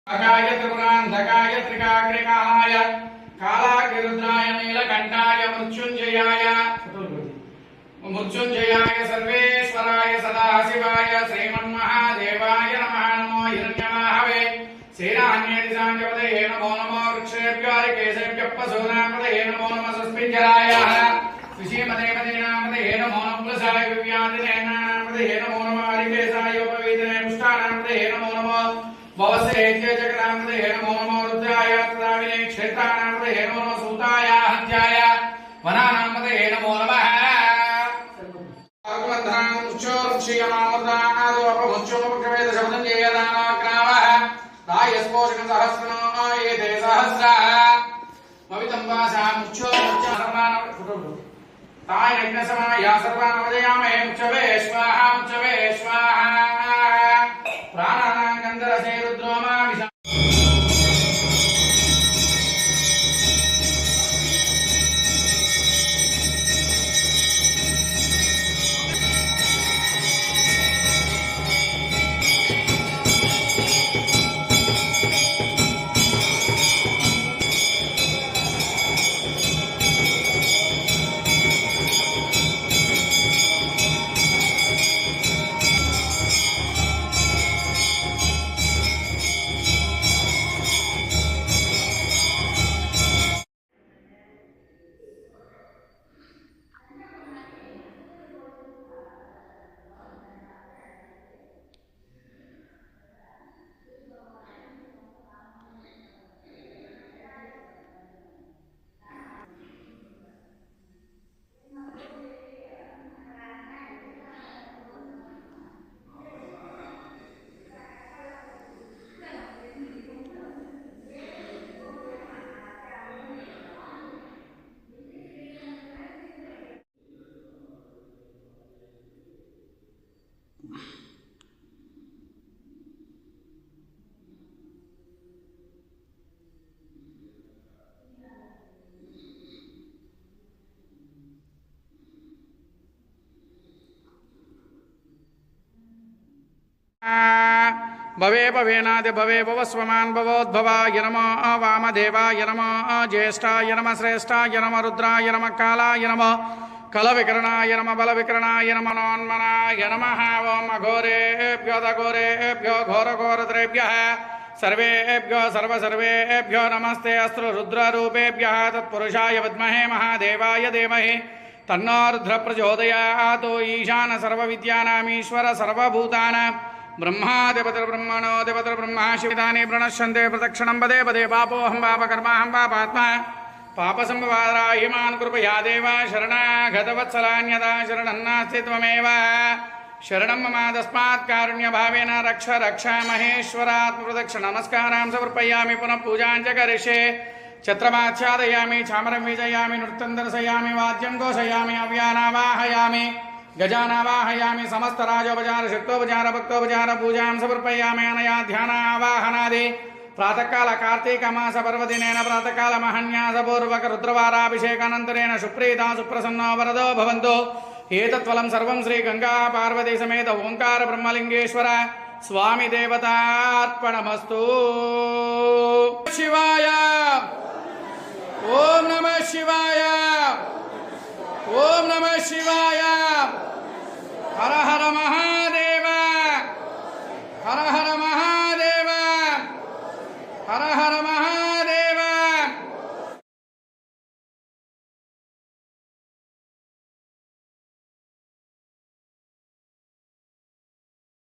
अकाय त्रिपुरान्धकाय त्रिकाग्निकालाय कालाग्निरुद्राय नीलकण्ठाय मृत्युञ्जयाय सर्वेश्वराय सदाशिवाय श्रीमन्महादेवाय नमः। नमो हिरण्यवाहवे सेनान्यदिशाञ्जपदये नमो नमो वृक्षेभ्यो हरिकेशेभ्यः पशूनांपदये नमो नमः। स्वस्मिञ्जराय ऋषिमदेवदीनांपदये नमो नमः। प्लसाय विव्याधिनेनांपदये नमो नमः। हरिकेशाय उपवीतने पुष्टानांपदये नमो नमः। भवसेत्य जगदांपदये नमो नमः। रुद्राय तदाविने क्षेत्राणांपदये नमो नमः। सूताय हत्याय वनानांपदये नमो नमः। भवे भवेनादि भवे भवस्वमान् भवोद्भवाय नमः। वामदेवाय नमः। ज्येष्ठाय नमः। श्रेष्ठाय नमः। रुद्राय नमः। कालाय नमः। कलविकरणाय नमः। बलविकरणाय नमः। मनोन्मनाय नमः। ओम अघोरेभ्यो दघोरेभ्यो घोरघोरद्रेभ्यः सर्वेभ्यो सर्वेभ्यो नमस्ते। अस्त्र रुद्ररूपेभ्यः तत्पुरुषाय विद्महे महादेवाय धीमहि तन्नो रुद्रः प्रचोदयात्। ईशान सर्वविद्यानामीश्वर सर्वभूतानां ब्रह्मादिपतिर्ब्रह्मणो देवतिर्ब्रह्मा शिविदानि प्रणश्यन्ते प्रदक्षिणं पदे पदे पापोऽहं पापकर्माहं पापात्मा पापसम्भवाराहिमान् कृपया देव शरणागतवत्सलान्यदा शरणं नास्ति त्वमेव शरणं मम तस्मात् कारुण्यभावेन रक्ष रक्ष महेश्वरात्मप्रदक्षिण नमस्कारां समर्पयामि पुनः पूजां च करिष्ये। छत्रमाच्छादयामि चामरं विजयामि नृत्यं दर्शयामि वाद्यं घोषयामि अव्यानावाहयामि गजानावाहयामि समस्तराजोपचार शक्तोपचार भक्तोपचार पूजां समर्पयामि। अनया ध्यानावाहनादि प्रातःकाल कार्तीकमास पर्वदिनेन प्रातःकाल महन्यासपूर्वक रुद्रवाराभिषेकानन्तरेण सुप्रीता सुप्रसन्नो वरदो भवन्तु। एतत्फलं सर्वं श्री गंगा पार्वती समेत ओंकार ब्रह्मलिंगेश्वर स्वामी देवतार्पणमस्तु। शिवाय ओम नमः शिवाय ओम नमः शिवाय। हर हर महादेव हर हर महादेव हर हर